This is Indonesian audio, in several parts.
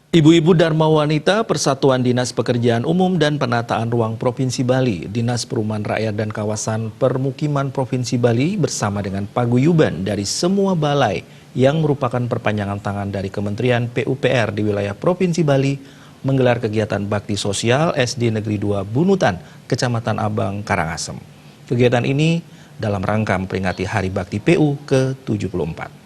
Ibu-ibu Dharma Wanita Persatuan Dinas Pekerjaan Umum dan Penataan Ruang Provinsi Bali, Dinas Perumahan Rakyat dan Kawasan Permukiman Provinsi Bali bersama dengan paguyuban dari semua balai yang merupakan perpanjangan tangan dari Kementerian PUPR di wilayah Provinsi Bali menggelar kegiatan bakti sosial SD Negeri 2 Bunutan, Kecamatan Abang, Karangasem. Kegiatan ini dalam rangka memperingati Hari Bakti PU ke-74.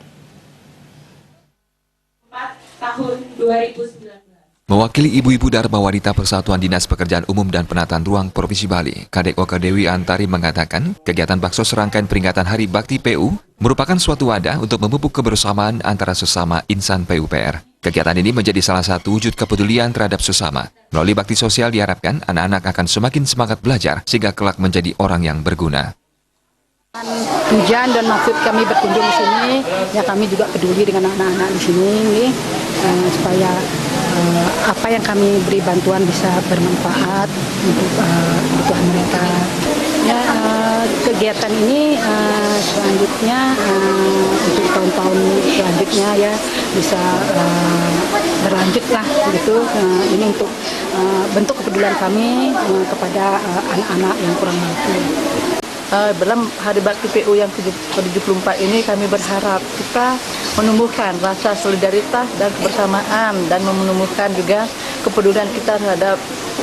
Tahun 2019. Mewakili ibu-ibu Dharma Wanita Persatuan Dinas Pekerjaan Umum dan Penataan Ruang Provinsi Bali, Kadek Oka Dewi Antari mengatakan, kegiatan bakso serangkaian peringatan Hari Bakti PU merupakan suatu wadah untuk memupuk kebersamaan antara sesama insan PUPR. Kegiatan ini menjadi salah satu wujud kepedulian terhadap sesama. Melalui bakti sosial diharapkan anak-anak akan semakin semangat belajar sehingga kelak menjadi orang yang berguna. Tujuan dan maksud kami berkunjung di sini, ya kami juga peduli dengan anak-anak di sini, supaya apa yang kami beri bantuan bisa bermanfaat untuk kebutuhan mereka. Ya, kegiatan ini selanjutnya untuk tahun-tahun selanjutnya ya bisa berlanjut lah begitu. Ini untuk bentuk kepedulian kami kepada anak-anak yang kurang mampu. Dalam Hari Bakti PU yang ke-74 ini kami berharap kita menumbuhkan rasa solidaritas dan kebersamaan dan menumbuhkan juga kepedulian kita terhadap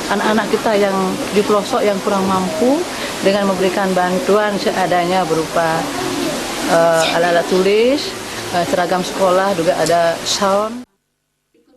anak-anak kita yang di pelosok yang kurang mampu dengan memberikan bantuan seadanya berupa alat-alat tulis, seragam sekolah, juga ada sound.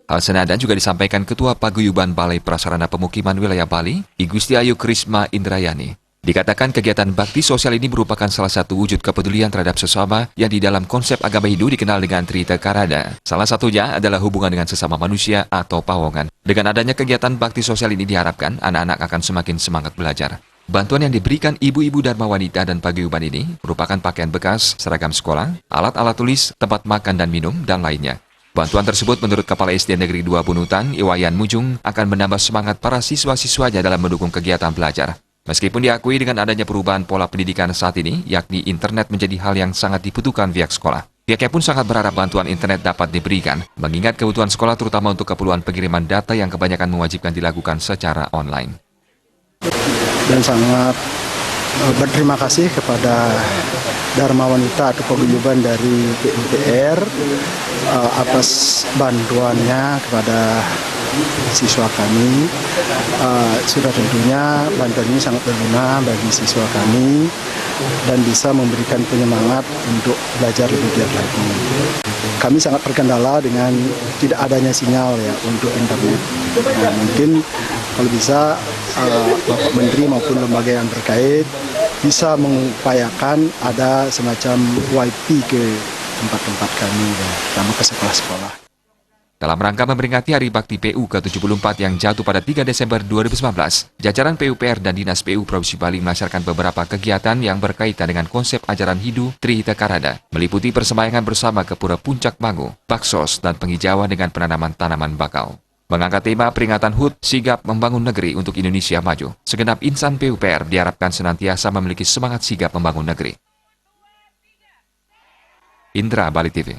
Hal senada juga disampaikan Ketua Paguyuban Balai Prasarana Pemukiman Wilayah Bali, I Gusti Ayu Krisma Indrayani. Dikatakan kegiatan bakti sosial ini merupakan salah satu wujud kepedulian terhadap sesama yang di dalam konsep agama Hindu dikenal dengan Trita Karada. Salah satunya adalah hubungan dengan sesama manusia atau pawongan. Dengan adanya kegiatan bakti sosial ini diharapkan anak-anak akan semakin semangat belajar. Bantuan yang diberikan ibu-ibu Dharma Wanita dan paguyuban ini merupakan pakaian bekas, seragam sekolah, alat-alat tulis, tempat makan dan minum, dan lainnya. Bantuan tersebut menurut Kepala SD Negeri 2 Bunutan, Iwayan Mujung, akan menambah semangat para siswa-siswanya dalam mendukung kegiatan belajar. Meskipun diakui dengan adanya perubahan pola pendidikan saat ini, yakni internet menjadi hal yang sangat dibutuhkan pihak sekolah. Pihaknya pun sangat berharap bantuan internet dapat diberikan, mengingat kebutuhan sekolah terutama untuk keperluan pengiriman data yang kebanyakan mewajibkan dilakukan secara online. Dan sangat berterima kasih kepada Dharma Wanita atau paguyuban dari PUPR atas bantuannya kepada siswa kami. Sudah tentunya bantuan ini sangat berguna bagi siswa kami dan bisa memberikan penyemangat untuk belajar lebih giat lagi. Kami sangat terkendala dengan tidak adanya sinyal ya untuk internet. Nah, mungkin kalau bisa Bapak Menteri maupun lembaga yang terkait bisa mengupayakan ada semacam WiFi ke tempat-tempat kami, ya, terutama ke sekolah-sekolah. Dalam rangka memperingati Hari Bakti PU ke-74 yang jatuh pada 3 Desember 2019, jajaran PUPR dan Dinas PU Provinsi Bali melaksanakan beberapa kegiatan yang berkaitan dengan konsep ajaran Hindu Trihita Karada, meliputi persembayangan bersama ke Pura Puncak Mangu, baksos, dan penghijauan dengan penanaman tanaman bakau. Mengangkat tema peringatan HUT sigap membangun negeri untuk Indonesia maju, segenap insan PUPR diharapkan senantiasa memiliki semangat sigap membangun negeri. Indra, Bali TV.